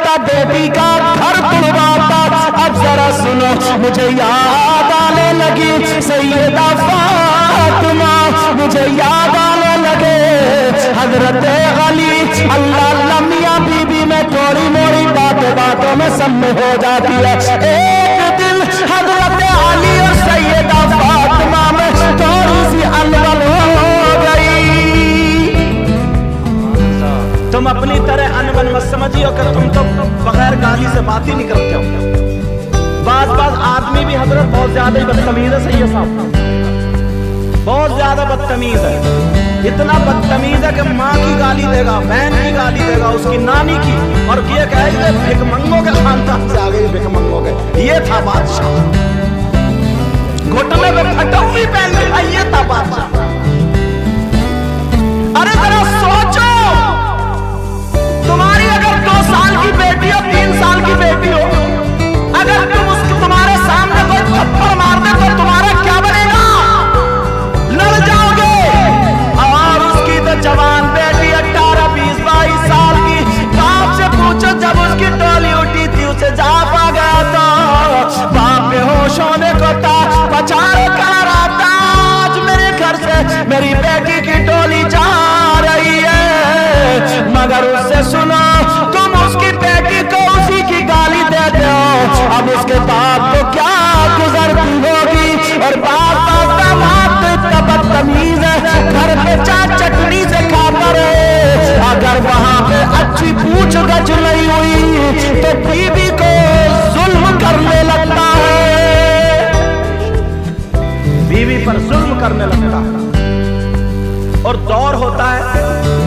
लगता बेटी का घर तुड़वाता। अब जरा सुनो मुझे याद आने लगी सैयदा फातिमा, मुझे याद आने लगे हजरत अली। अल्लाह अल्लाह मियां बीबी में थोड़ी मोड़ी बातों में सब में हो जाती है। एक दिन हजरत अली और सैयदा फातिमा में थोड़ी सी अनबन हो गई। तुम अपनी तरह अनबन मत समझियो कि तुम तो बगैर गाली से बात ही नहीं करते हो। बाज आदमी भी हजरत बहुत ज्यादा ही बदतमीज है। सही है साहब, बहुत ज्यादा बदतमीज है। इतना बदतमीज है कि माँ की गाली देगा, बहन की गाली देगा, उसकी नानी की, और ये कहे भिखमंगों के खानदान से आ गई भिखमंगों के। ये था बादशाह, घुटने में फटौनी पहन के ये था बादशाह। अरे जरा सोचो, तुम्हारी अगर 2 साल की बेटी हो, 3 साल की बेटी हो, अगर तुम उसके तुम्हारे सामने कोई थप्पड़ मार दे तो तुम्हारा क्या बनेगा? लड़ जाओगे। और उसकी तो जवान बेटी 18, 20, 22 साल की, बाप से पूछो जब उसकी टोली उठी थी उसे जाप आ गया तो बाप बेहोश होने को था, बचाने का रहा था। आज मेरे घर से मेरी बेटी की टोली जा रही है, मगर उससे सुनो तुम उसकी बेटी को उसी की गाली देते हो। अब उसके बाप को क्या गुजरती होगी। और बाप इतना बदतमीज है, घर पे चाट चटनी से खाता रहे, अगर वहां पे अच्छी पूछ गछ नहीं हुई तो बीवी को जुल्म करने लगता है, बीवी पर जुल्म करने लगता है। और दौर होता है,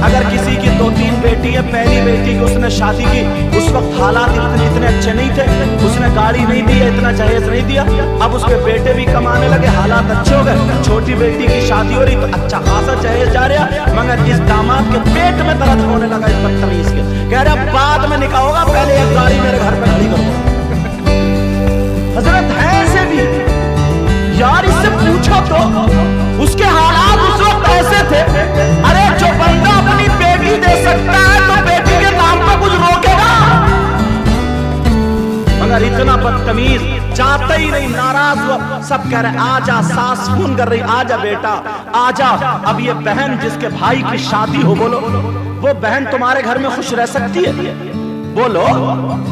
अगर किसी की 2-3 बेटी है, पहली बेटी की उसने शादी की, उस वक्त हालात इतने अच्छे नहीं थे, उसने गाड़ी नहीं दी, इतना जहेज नहीं दिया। अब उसके बेटे भी कमाने लगे, हालात अच्छे हो गए, छोटी बेटी की शादी हो रही तो अच्छा खासा जहेज जा रहा, मगर इस दामाद के पेट में दर्द होने लगा इस बदतमीज के। कह रहा बाद में निकाह होगा, पहले एक गाड़ी मेरे घर पे खड़ी करो। हजरत है ऐसे भी यार, इससे पूछो तो उसके हालात उस वक्त ऐसे थे। अरे जो बंदा अपनी बेटी दे सकता है तो बेटी के नाम पर कुछ रोकेगा? मगर इतना बदतमीज, चाहता ही नहीं, नाराज हुआ। सब कह रहे आजा, सास फोन कर रही आजा बेटा आजा। अब ये बहन जिसके भाई की शादी हो, बोलो वो बहन तुम्हारे घर में खुश रह सकती है? बोलो,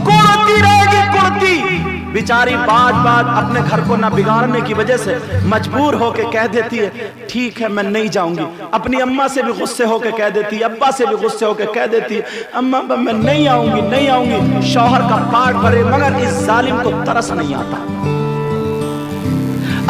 कुर्ती रहेगी कुर्ती। बेचारी बात अपने घर को ना बिगाड़ने की वजह से मजबूर होके कह देती है ठीक है मैं नहीं जाऊंगी। अपनी अम्मा से भी गुस्से होके कह देती है, अब्बा से भी गुस्से होके कह देती है अम्मा मैं नहीं आऊंगी नहीं आऊंगी। शौहर का पाठ भरे, मगर इस जालिम को तरस नहीं आता।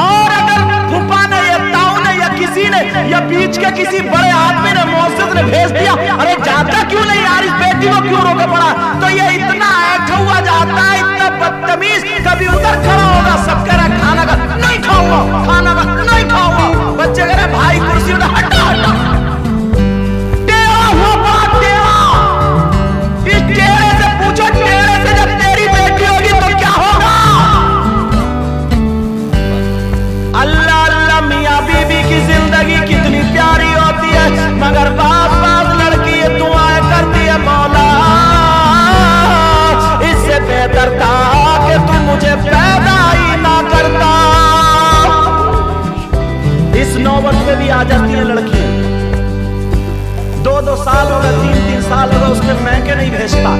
और अगर फूफा ने या ताऊ ने या किसी ने या बीच के किसी बड़े आदमी ने मोहसिस ने भेज दिया, अरे जाता क्यों नहीं यार, इस बेटी को क्यों रोके पड़ा, तो ये इतना ऐठा हुआ जाता है, इतना बदतमीज। कभी उधर खड़ा होगा, सब कह रहा खाना का नहीं खाऊंगा, खाना का नहीं खाऊंगा। बच्चे कह रहे भाई कुर्सी उधर हटा हटा। टेढ़ा हुआ बात टेढ़ा, इस टेढ़े से पूछो, टेढ़े से जब तेरी बेटी होगी तो क्या होगा? अल्लाह अल्लाह, मियां बीबी की जिंदगी कितनी प्यारी होती है, मगर बात लड़की ये दुआएं करती है मौला इससे बेहतर था कि तू मुझे पैदा ही ना करता। इस नौबत पे भी आ जाती है लड़कियां, 2-2 साल हो गए, 3-3 साल हो गए, उसके मैके नहीं भेजता।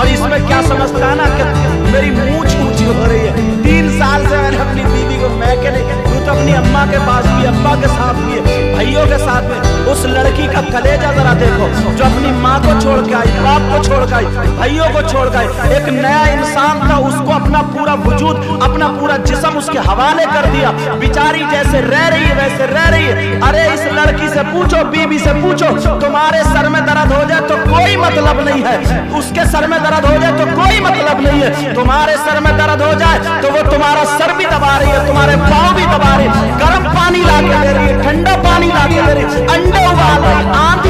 और इसमें क्या समझता है ना कि मेरी मूंछ ऊंची हो रही है। 3 साल से मैंने अपनी बीवी को मैके नहीं, तू तो अपनी अम्मा के पास भी, अब्बा के साथ भी, भाइयों के साथ में। उस लड़की का कलेजा जरा देखो, जो अपनी माँ को छोड़ के आई, बाप को छोड़ के आई, भाइयों को छोड़ के आई, एक नया इंसान था, उसको अपना पूरा वजूद, अपना पूरा जिस्म उसके हवाले कर दिया। बेचारी जैसे रह रही है वैसे रह रही है। अरे इस लड़की से पूछो, बीबी से पूछो, तुम्हारे सर में दर्द हो जाए तो कोई मतलब नहीं है, उसके सर में दर्द हो जाए तो कोई मतलब नहीं है। तुम्हारे सर में दर्द हो जाए तो वो तुम्हारा सर भी दबा रही है, तुम्हारे पाँव भी दबा रही है, गर्म पानी ला के दे रही है, ठंडा पानी ला के दे रही है, अंडे उबाल रही, आंधी